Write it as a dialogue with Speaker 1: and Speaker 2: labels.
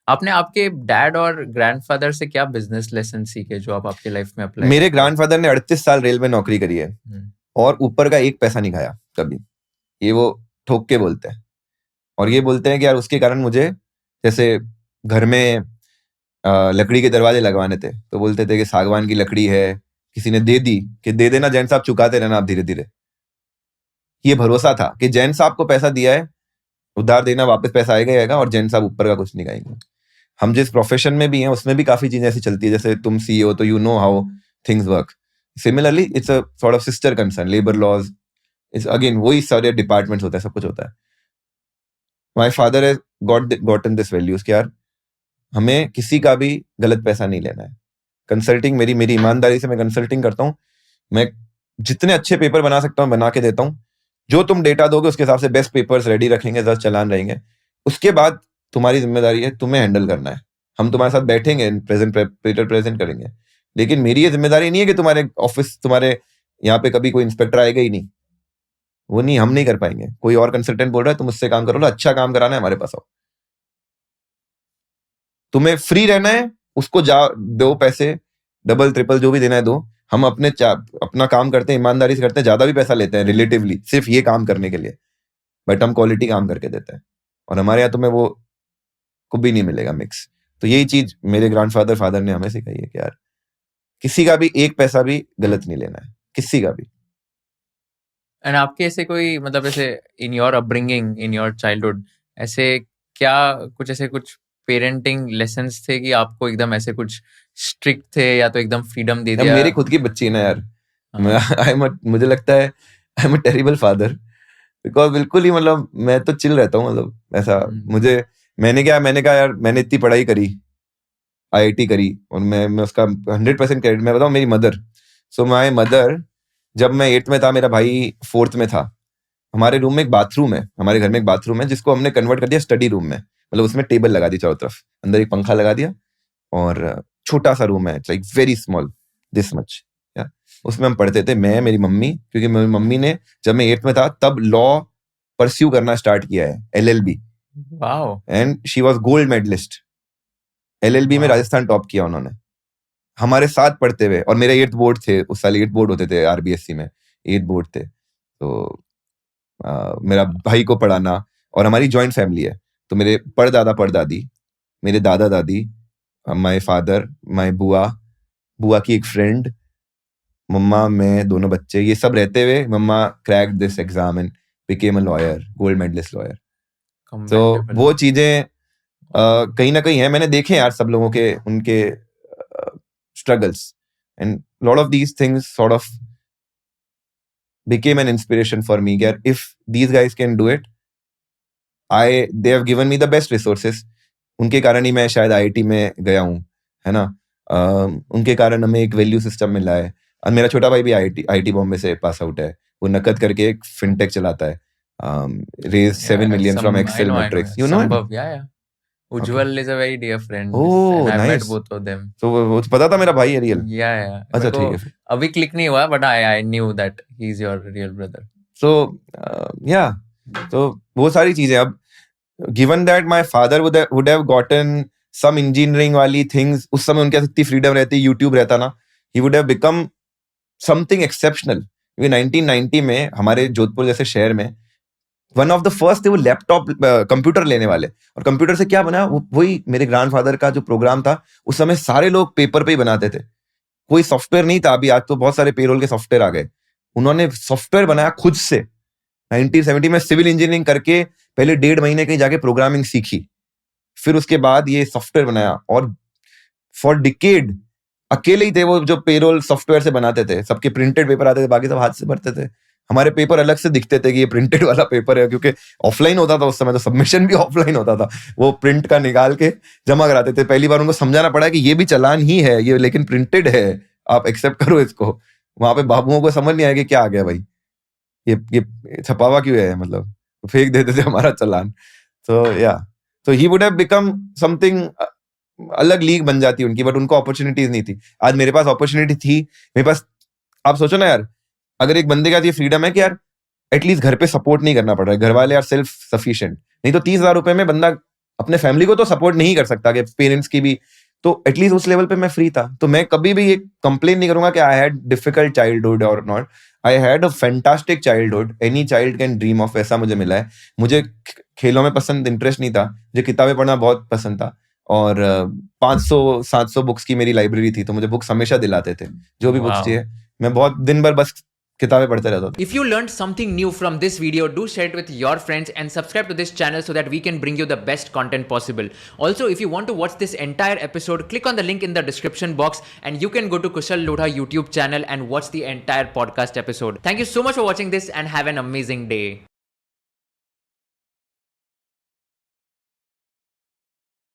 Speaker 1: आपने आपके डैड और ग्रैंडफादर से क्या बिजनेस लेसन सीखे जो आप आपके लाइफ में अप्लाई
Speaker 2: मेरे ग्रैंडफादर ने 38 साल रेल में नौकरी करी है और ऊपर का एक पैसा नहीं खाया कभी। ये वो ठोक के बोलते हैं और ये बोलते हैं कि यार उसके कारण मुझे, जैसे घर में लकड़ी के दरवाजे लगवाने थे तो बोलते थे कि सागवान की लकड़ी है, किसी ने दे दी कि दे देना जैन साहब, चुकाते रहना आप धीरे धीरे। ये भरोसा था कि जैन साहब को पैसा दिया है, उधार देना, वापस पैसा आएगा आएगा, और जैन साहब ऊपर का कुछ नहीं खाएंगे। हम जिस प्रोफेशन में भी हैं उसमें भी काफी चीजें ऐसी चलती है, जैसे तुम सीईओ तो you know how things work. Similarly it's a sort of sister concern, labour laws is again वही सारे डिपार्टमेंट्स होता है, सब कुछ होता है। My father has gotten this values कि यार हमें किसी का भी गलत पैसा नहीं लेना है। कंसल्टिंग मेरी ईमानदारी से मैं कंसल्टिंग करता हूँ, मैं जितने अच्छे पेपर बना सकता हूँ बना के देता हूँ। जो तुम डेटा दोगे उसके हिसाब से बेस्ट पेपर्स रेडी रखेंगे, 10 चालान रहेंगे। उसके बाद तुम्हारी जिम्मेदारी है, तुम्हें हैंडल करना है। हम तुम्हारे साथ बैठेंगे, पेपर प्रेजेंट करेंगे, लेकिन मेरी ये जिम्मेदारी नहीं है कि तुम्हारे ऑफिस, तुम्हारे यहाँ पे कभी कोई इंस्पेक्टर आएगा ही नहीं। वो नहीं, हम नहीं कर पाएंगे। कोई और कंसल्टेंट बोल रहा है तुम उससे काम करो, अच्छा काम कराना है हमारे पास आओ। तुम्हें फ्री रहना है, उसको दो पैसे, डबल ट्रिपल जो भी देना है दो। हम अपना काम करते हैं, ईमानदारी से करते हैं, ज्यादा भी पैसा लेते हैं रिलेटिवली सिर्फ ये काम करने के लिए, बट हम क्वालिटी काम करके देते हैं। और हमारे यहाँ तुम्हें वो को भी नहीं मिलेगा मिक्स। तो यही चीज मेरे फादर ने हमें सिखाई है कि यार किसी का भी एक पैसा भी गलत नहीं लेना है, किसी का भी।
Speaker 1: एंड आपके ऐसे कोई मतलब ऐसे in your upbringing in your childhood ऐसे कुछ पेरेंटिंग लेसन्स थे कि आपको एकदम ऐसे कुछ स्ट्रिक्ट थे या तो एकदम फ्रीडम दे दिया?
Speaker 2: मेरी खुद की बच्ची ना यार, मुझे लगता है I am a terrible father, because बिल्कुल ही मतलब मैं तो चिल रहता हूँ, मतलब ऐसा मैंने कहा यार मैंने इतनी पढ़ाई करी, आईआईटी करी, और मैं उसका 100% क्रेडिट मैं बताऊँ मेरी मदर। सो माय मदर, जब मैं 8th में था, मेरा भाई 4th में था, हमारे रूम में एक बाथरूम है, हमारे घर में एक बाथरूम है जिसको हमने कन्वर्ट कर दिया स्टडी रूम में। मतलब उसमें टेबल लगा दी चारों तरफ, अंदर एक पंखा लगा दिया, और छोटा सा रूम है, it's like very small, this much. उसमें हम पढ़ते थे, मैं, मेरी मम्मी, क्योंकि मेरी मम्मी ने जब मैं 8th में था तब लॉ परस्यू करना स्टार्ट किया है, LLB, and she was gold medallist LLB में, राजस्थान टॉप किया उन्होंने हमारे साथ पढ़ते हुए। और मेरे 8th बोर्ड थे उस साल, 8 बोर्ड होते थे RBSC में, 8 बोर्ड थे। तो मेरा भाई को पढ़ाना, और हमारी जॉइंट फैमिली है, तो मेरे परदादा परदादी, मेरे दादा दादी, माय फादर, माय बुआ की एक फ्रेंड, मम्मा, मैं, दोनों बच्चे, ये सब रहते हुए mama cracked this exam and became a lawyer, gold medalist lawyer. तो वो चीजें कहीं ना कहीं है, मैंने देखे यार सब लोगों के उनके struggles, and a lot of these things sort of became an inspiration for me that if these guys can do it, they have given me the best resources. उनके कारण ही मैं शायद IIT में गया हूँ, है ना। उनके कारण हमें एक वैल्यू सिस्टम मिला है। और मेरा छोटा भाई भी IIT बॉम्बे से पास आउट है, वो नकद करके एक फिनटेक चलाता है, raised 7 million from Excel metrics, you know him?
Speaker 1: Ujjwal is a very dear friend.
Speaker 2: Oh,
Speaker 1: and I met
Speaker 2: nice.
Speaker 1: both of them.
Speaker 2: तो वो पता था मेरा भाई है रियल?
Speaker 1: Yeah.
Speaker 2: अच्छा ठीक है।
Speaker 1: अभी क्लिक नहीं हुआ, but I knew that he's your real brother.
Speaker 2: So yeah, तो वो सारी चीजें, अब given that my father would have gotten some engineering वाली things, उस समय उनके पास इतनी फ्रीडम रहती, YouTube रहता ना, he would have become something exceptional. क्योंकि 1990 में हमारे जोधपुर जैसे शहर में वन ऑफ द फर्स्ट थे वो लैपटॉप कंप्यूटर लेने वाले। और कंप्यूटर से क्या बना, वही मेरे ग्रैंडफादर का जो प्रोग्राम था, उस समय सारे लोग पेपर पे ही बनाते थे, कोई सॉफ्टवेयर नहीं था। अभी आज तो बहुत सारे पेरोल के सॉफ्टवेयर आ गए, उन्होंने सॉफ्टवेयर बनाया खुद से। 1970 में सिविल इंजीनियरिंग करके पहले 1.5 महीने कहीं जाके प्रोग्रामिंग सीखी, फिर उसके बाद ये सॉफ्टवेयर बनाया, और फॉर डिकेड अकेले ही थे वो जो पेरोल सॉफ्टवेयर से बनाते थे। सबके प्रिंटेड पेपर आते थे, बाकी सब हाथ से भरते थे। हमारे पेपर अलग से दिखते थे कि ये प्रिंटेड वाला पेपर है, क्योंकि ऑफलाइन होता था उस समय, तो सबमिशन भी ऑफलाइन होता था। वो प्रिंट का निकाल के जमा कराते थे। पहली बार उनको समझाना पड़ा कि ये भी चालान ही है, ये लेकिन प्रिंटेड है, आप एक्सेप्ट करो इसको। वहां पे बाबुओं को समझ नहीं आया कि क्या आ गया भाई, ये छपावा क्यों है, मतलब फेंक देते थे हमारा चालान। तो he would have become something, अलग लीग बन जाती उनकी, बट उनको अपॉर्चुनिटीज नहीं थी। आज मेरे पास अपॉर्चुनिटी थी, मेरे पास, आप सोचो ना यार, अगर एक बंदे का ये फ्रीडम है कि यार एटलीस्ट घर पे सपोर्ट नहीं करना पड़ रहा है, घर वाले यार सेल्फ सफिशिएंट, नहीं तो 30,000 रुपए में बंदा अपने फैमिली को तो सपोर्ट नहीं कर सकता कि पेरेंट्स की भी, तो एटलीस्ट उस लेवल पे मैं फ्री था। तो मैं कभी भी ये कंप्लेन नहीं करूंगा कि आई हैड डिफिकल्ट चाइल्डहुड और not, I had a fantastic childhood, any child can dream of, ऐसा मुझे मिला है। मुझे खेलों में पसंद इंटरेस्ट नहीं था, मुझे किताबें पढ़ना बहुत पसंद था, और 500-700 बुक्स की मेरी लाइब्रेरी थी, तो मुझे बुक्स हमेशा दिलाते थे, जो भी बुक्स
Speaker 1: Wow.
Speaker 2: चाहिए। मैं बहुत दिन भर बस किताबें पढ़ते रहता था।
Speaker 1: If you learned something new from this video, do share it with your friends and subscribe to this channel so that we can bring you the best content possible. Also, if you want to watch this entire episode, click on the link in the description box and you can go to Kushal Lodha YouTube channel and watch the entire podcast episode. Thank you so much for watching this and have an amazing day.